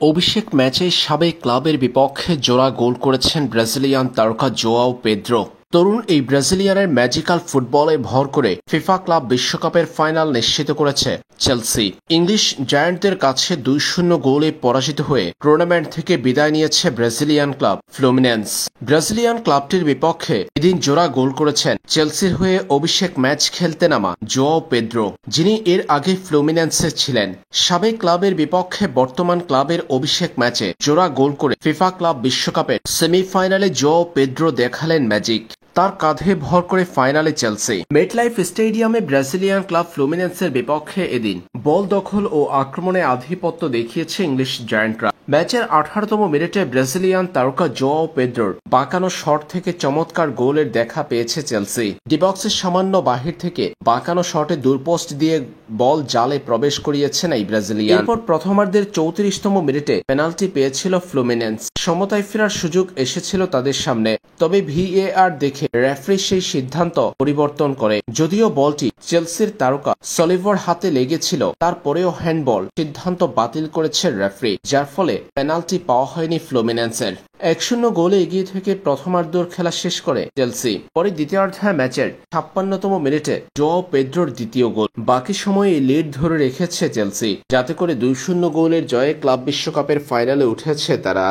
অভিষেক ম্যাচে সাবেক ক্লাবের বিপক্ষে জোড়া গোল করেছেন ব্রাজিলিয়ান তারকা জোয়াও পেদ্রো। তরুণ এই ব্রাজিলিয়ানের ম্যাজিক্যাল ফুটবলে ভর করে ফিফা ক্লাব বিশ্বকাপের ফাইনাল নিশ্চিত করেছে চেলসি। ইংলিশ জায়ান্টদের কাছে 2-0 গোলে পরাজিত হয়ে টুর্নামেন্ট থেকে বিদায় নিয়েছে ব্রাজিলিয়ান ক্লাব ফ্লুমিনেন্স। ব্রাজিলিয়ান ক্লাবটির বিপক্ষে এদিন জোড়া গোল করেছেন চেলসির হয়ে অভিষেক ম্যাচ খেলতে নামা জোয়াও পেদ্রো, যিনি এর আগে ফ্লুমিনেন্সে ছিলেন। সাবেক ক্লাবের বিপক্ষে বর্তমান ক্লাবের অভিষেক ম্যাচে জোড়া গোল করে ফিফা ক্লাব বিশ্বকাপের সেমিফাইনালে জোয়াও পেদ্রো দেখালেন ম্যাজিক। তার কাঁধে ভর করে ফাইনালে চেলসি। মেটলাইফ স্টেডিয়ামে ব্রাজিলিয়ান ক্লাব ফ্লুমিনেন্সের বিপক্ষে এদিন বল দখল ও আক্রমণে আধিপত্য দেখিয়েছে ইংলিশ জায়ান্টরা। ম্যাচের 18তম মিনিটে ব্রাজিলিয়ান তারকা জোয়াও পেদ্রোর বাঁকানো শট থেকে চমৎকার গোলের দেখা পেয়েছে চেলসি। ডিবক্সের সামান্য বাহির থেকে বাঁকানো শটে দূরপোস্ট দিয়ে বল জালে প্রবেশ করিয়েছেন এই ব্রাজিলিয়ান। এরপর প্রথমার্ধের 34তম মিনিটে পেনাল্টি পেয়েছিল ফ্লুমিনেন্স। সমতায় ফেরার সুযোগ এসেছিল তাদের সামনে, তবে ভিএআর দেখে রেফারি সেই সিদ্ধান্ত পরিবর্তন করে। যদিও বলটি চেলসির তারকা সলিভার হাতে লেগেছিল, তারপরেও হ্যান্ডবল সিদ্ধান্ত বাতিল করেছে রেফারি, যার ফলে পেনাল্টি পাওয়া হয়নি ফ্লুমিনেন্সের। 1-0 গোলে এগিয়ে থেকে প্রথমার্ধের খেলা শেষ করে চেলসি। পরে দ্বিতীয়ার্ধে ম্যাচের 56তম মিনিটে জোয়াও পেদ্রোর দ্বিতীয় গোল। বাকি সময়ে লিড ধরে রেখেছে চেলসি, যাতে করে 2-0 গোলের জয়ে ক্লাব বিশ্বকাপের ফাইনালে উঠেছে তারা।